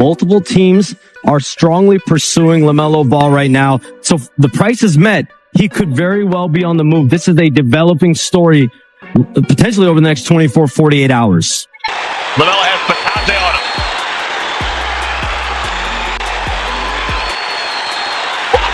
Multiple teams are strongly pursuing LaMelo Ball right now. So the price is met. He could very well be on the move. This is a developing story, potentially over the next 24, 48 hours. LaMelo has Batante on him.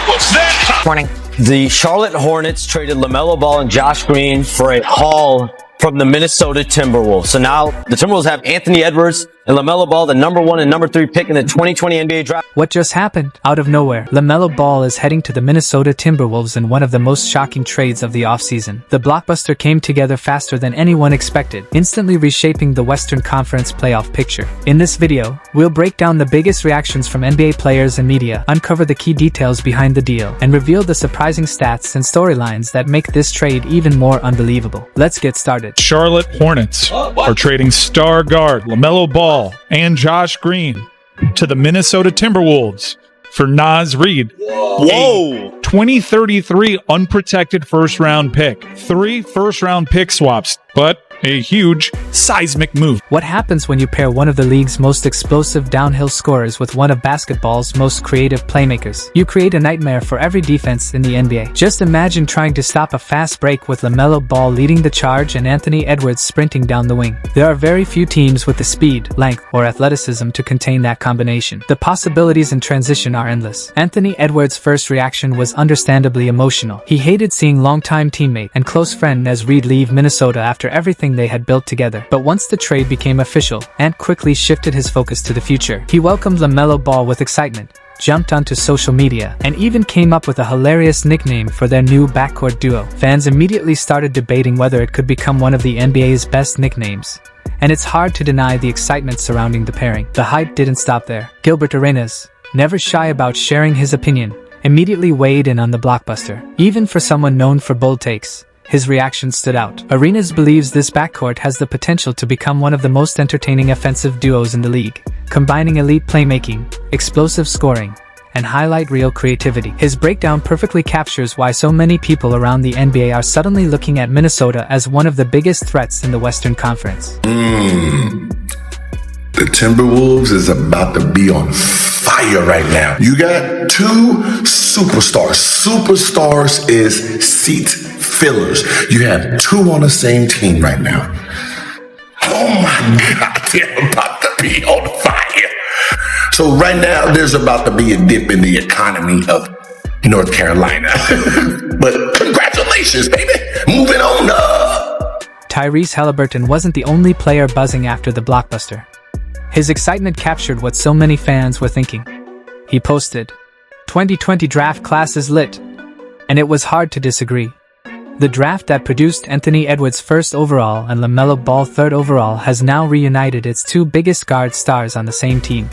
What's that? Morning. The Charlotte Hornets traded LaMelo Ball and Josh Green for a haul from the Minnesota Timberwolves. So now the Timberwolves have Anthony Edwards and LaMelo Ball, the number 1 and number 3 pick in the 2020 NBA draft. What just happened? Out of nowhere, LaMelo Ball is heading to the Minnesota Timberwolves in one of the most shocking trades of the offseason. The blockbuster came together faster than anyone expected, instantly reshaping the Western Conference playoff picture. In this video, we'll break down the biggest reactions from NBA players and media, uncover the key details behind the deal, and reveal the surprising stats and storylines that make this trade even more unbelievable. Let's get started. Charlotte Hornets are trading star guard LaMelo Ball and Josh Green to the Minnesota Timberwolves for Naz Reid. Whoa! 2033 unprotected first-round pick. 3 first-round pick swaps, but a huge seismic move. What happens when you pair one of the league's most explosive downhill scorers with one of basketball's most creative playmakers? You create a nightmare for every defense in the NBA. Just imagine trying to stop a fast break with LaMelo Ball leading the charge and Anthony Edwards sprinting down the wing. There are very few teams with the speed, length, or athleticism to contain that combination. The possibilities in transition are endless. Anthony Edwards' first reaction was understandably emotional. He hated seeing longtime teammate and close friend Naz Reid leave Minnesota after everything they had built together. But once the trade became official, Ant quickly shifted his focus to the future. He welcomed LaMelo Ball with excitement, jumped onto social media, and even came up with a hilarious nickname for their new backcourt duo. Fans immediately started debating whether it could become one of the NBA's best nicknames. And it's hard to deny the excitement surrounding the pairing. The hype didn't stop there. Gilbert Arenas, never shy about sharing his opinion, immediately weighed in on the blockbuster. Even for someone known for bold takes, his reaction stood out. Arenas believes this backcourt has the potential to become one of the most entertaining offensive duos in the league, combining elite playmaking, explosive scoring, and highlight reel creativity. His breakdown perfectly captures why so many people around the NBA are suddenly looking at Minnesota as one of the biggest threats in the Western Conference. The Timberwolves is about to be on fire right now. You got 2 superstars. Superstars is seat fillers. You have 2 on the same team right now. Oh my God, they're about to be on fire. So right now, there's about to be a dip in the economy of North Carolina. But congratulations, baby. Moving on up. Tyrese Haliburton wasn't the only player buzzing after the blockbuster. His excitement captured what so many fans were thinking. He posted, "2020 draft class is lit." And it was hard to disagree. The draft that produced Anthony Edwards 1st overall and LaMelo Ball 3rd overall has now reunited its 2 biggest guard stars on the same team.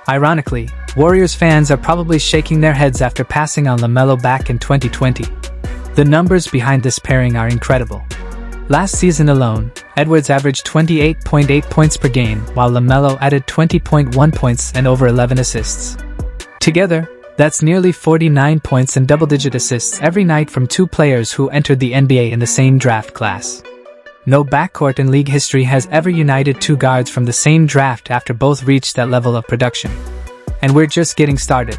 Ironically, Warriors fans are probably shaking their heads after passing on LaMelo back in 2020. The numbers behind this pairing are incredible. Last season alone, Edwards averaged 28.8 points per game, while LaMelo added 20.1 points and over 11 assists. Together, that's nearly 49 points and double-digit assists every night from 2 players who entered the NBA in the same draft class. No backcourt in league history has ever united 2 guards from the same draft after both reached that level of production. And we're just getting started.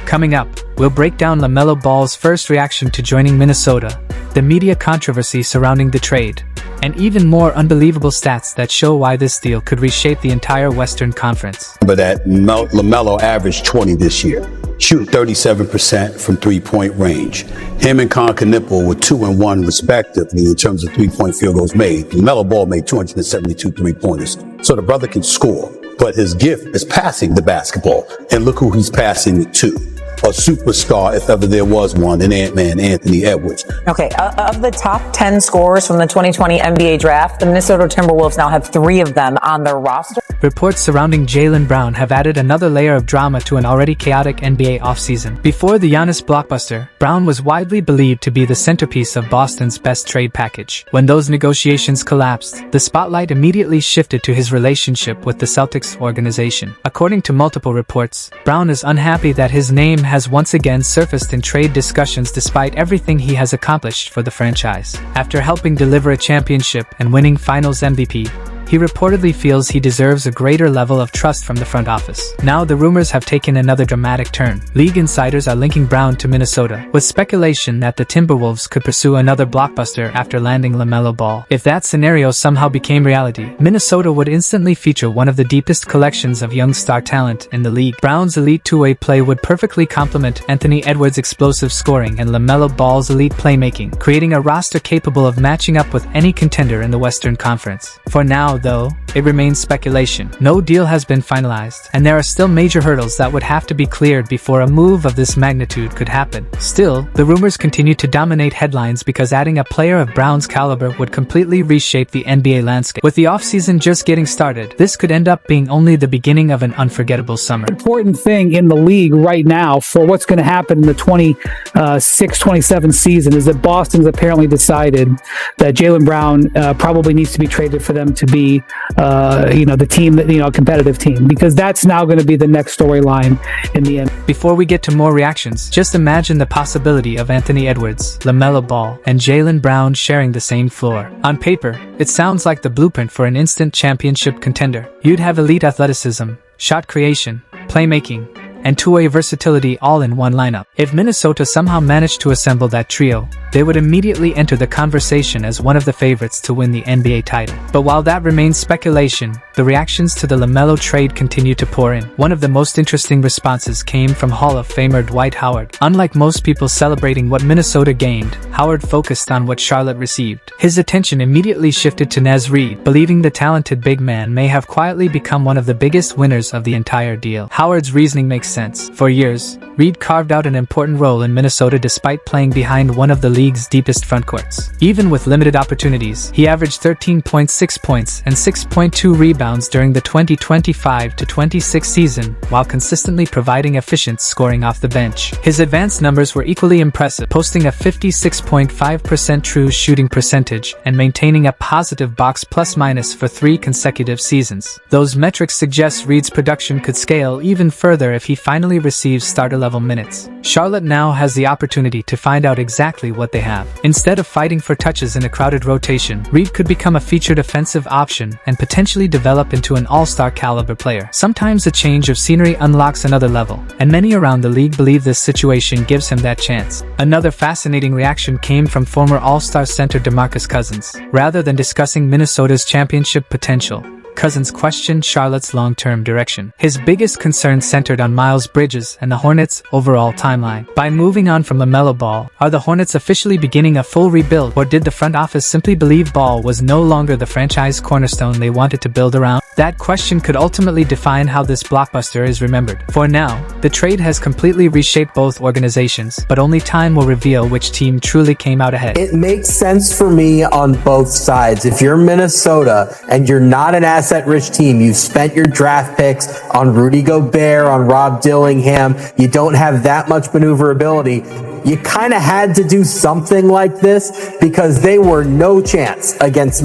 Coming up, we'll break down LaMelo Ball's first reaction to joining Minnesota, the media controversy surrounding the trade, and even more unbelievable stats that show why this deal could reshape the entire Western Conference. But that LaMelo averaged 20 this year, shooting 37% from three-point range. Him and Con Knipple were 2 and 1 respectively in terms of three-point field goals made. LaMelo Ball made 272 three-pointers. So the brother can score, but his gift is passing the basketball. And look who he's passing it to. A superstar, if ever there was one, in Ant-Man Anthony Edwards. Okay, of the top 10 scorers from the 2020 NBA draft, the Minnesota Timberwolves now have 3 of them on their roster. Reports surrounding Jaylen Brown have added another layer of drama to an already chaotic NBA offseason. Before the Giannis blockbuster, Brown was widely believed to be the centerpiece of Boston's best trade package. When those negotiations collapsed, the spotlight immediately shifted to his relationship with the Celtics organization. According to multiple reports, Brown is unhappy that his name has once again surfaced in trade discussions despite everything he has accomplished for the franchise. After helping deliver a championship and winning Finals MVP, he reportedly feels he deserves a greater level of trust from the front office. Now the rumors have taken another dramatic turn. League insiders are linking Brown to Minnesota, with speculation that the Timberwolves could pursue another blockbuster after landing LaMelo Ball. If that scenario somehow became reality, Minnesota would instantly feature one of the deepest collections of young star talent in the league. Brown's elite two-way play would perfectly complement Anthony Edwards' explosive scoring and LaMelo Ball's elite playmaking, creating a roster capable of matching up with any contender in the Western Conference. For now, though, it remains speculation. No deal has been finalized, and there are still major hurdles that would have to be cleared before a move of this magnitude could happen. Still, the rumors continue to dominate headlines because adding a player of Brown's caliber would completely reshape the NBA landscape. With the offseason just getting started, this could end up being only the beginning of an unforgettable summer. Important thing in the league right now for what's going to happen in the 26-27 season is that Boston's apparently decided that Jaylen Brown probably needs to be traded for them to be the team that, a competitive team, because that's now going to be the next storyline in the end. Before we get to more reactions, just imagine the possibility of Anthony Edwards, LaMelo Ball, and Jaylen Brown sharing the same floor. On paper, it sounds like the blueprint for an instant championship contender. You'd have elite athleticism, shot creation, playmaking, and two-way versatility all in one lineup. If Minnesota somehow managed to assemble that trio, they would immediately enter the conversation as one of the favorites to win the NBA title. But while that remains speculation, the reactions to the LaMelo trade continue to pour in. One of the most interesting responses came from Hall of Famer Dwight Howard. Unlike most people celebrating what Minnesota gained, Howard focused on what Charlotte received. His attention immediately shifted to Naz Reid, believing the talented big man may have quietly become one of the biggest winners of the entire deal. Howard's reasoning makes sense. For years, Reid carved out an important role in Minnesota despite playing behind one of the league's deepest frontcourts. Even with limited opportunities, he averaged 13.6 points and 6.2 rebounds during the 2025-26 season, while consistently providing efficient scoring off the bench. His advanced numbers were equally impressive, posting a 56.5% true shooting percentage and maintaining a positive box plus-minus for 3 consecutive seasons. Those metrics suggest Reid's production could scale even further if he finally receives starter-level minutes. Charlotte now has the opportunity to find out exactly what they have. Instead of fighting for touches in a crowded rotation, Reid could become a featured offensive option and potentially develop into an all-star caliber player. Sometimes a change of scenery unlocks another level, and many around the league believe this situation gives him that chance. Another fascinating reaction came from former all-star center DeMarcus Cousins. Rather than discussing Minnesota's championship potential, Cousins questioned Charlotte's long-term direction. His biggest concern centered on Miles Bridges and the Hornets' overall timeline. By moving on from LaMelo Ball, are the Hornets officially beginning a full rebuild, or did the front office simply believe Ball was no longer the franchise cornerstone they wanted to build around? That question could ultimately define how this blockbuster is remembered. For now, the trade has completely reshaped both organizations, but only time will reveal which team truly came out ahead. It makes sense for me on both sides. If you're Minnesota and you're not an asset-rich team, you've spent your draft picks on Rudy Gobert, on Rob Dillingham, you don't have that much maneuverability, you kind of had to do something like this because they were no chance against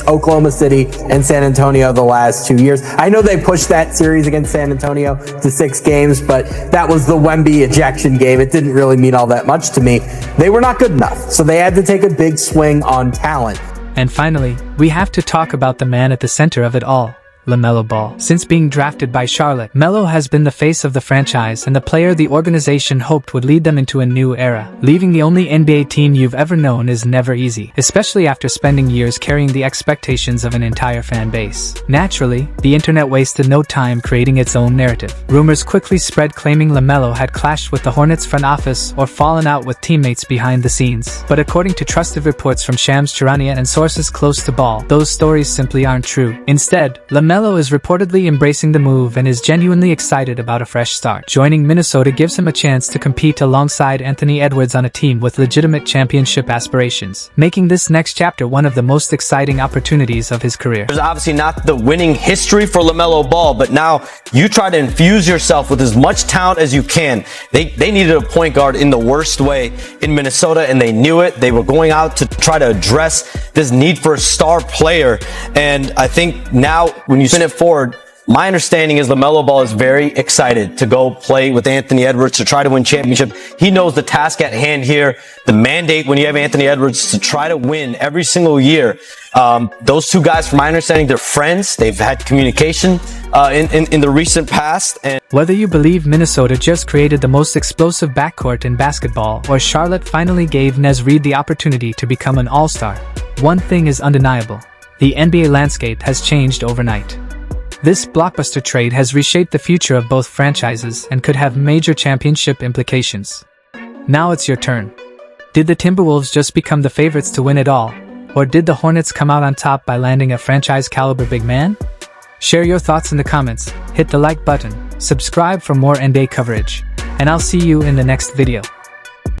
Oklahoma City and San Antonio the last 2 years. I know they pushed that series against San Antonio to 6 games, but that was the Wemby ejection game. It didn't really mean all that much to me. They were not good enough, so they had to take a big swing on talent. And finally, we have to talk about the man at the center of it all, LaMelo Ball. Since being drafted by Charlotte, Melo has been the face of the franchise and the player the organization hoped would lead them into a new era. Leaving the only NBA team you've ever known is never easy, especially after spending years carrying the expectations of an entire fan base. Naturally, the internet wasted no time creating its own narrative. Rumors quickly spread claiming LaMelo had clashed with the Hornets front office or fallen out with teammates behind the scenes. But according to trusted reports from Shams Charania and sources close to Ball, those stories simply aren't true. Instead, LaMelo is reportedly embracing the move and is genuinely excited about a fresh start. Joining Minnesota gives him a chance to compete alongside Anthony Edwards on a team with legitimate championship aspirations, making this next chapter one of the most exciting opportunities of his career. There's obviously not the winning history for LaMelo Ball, but now you try to infuse yourself with as much talent as you can. They needed a point guard in the worst way in Minnesota, and they knew it. They were going out to try to address this need for a star player, and I think now when you spin it forward, My understanding is LaMelo Ball is very excited to go play with Anthony Edwards to try to win championship. He knows the task at hand here, the mandate when you have Anthony Edwards to try to win every single year. Those two guys, from my understanding, they're friends. They've had communication in the recent past. And whether you believe Minnesota just created the most explosive backcourt in basketball or Charlotte finally gave Naz Reid the opportunity to become an all-star, one thing is undeniable. The NBA landscape has changed overnight. This blockbuster trade has reshaped the future of both franchises and could have major championship implications. Now it's your turn. Did the Timberwolves just become the favorites to win it all? Or did the Hornets come out on top by landing a franchise-caliber big man? Share your thoughts in the comments, hit the like button, subscribe for more NBA coverage, and I'll see you in the next video.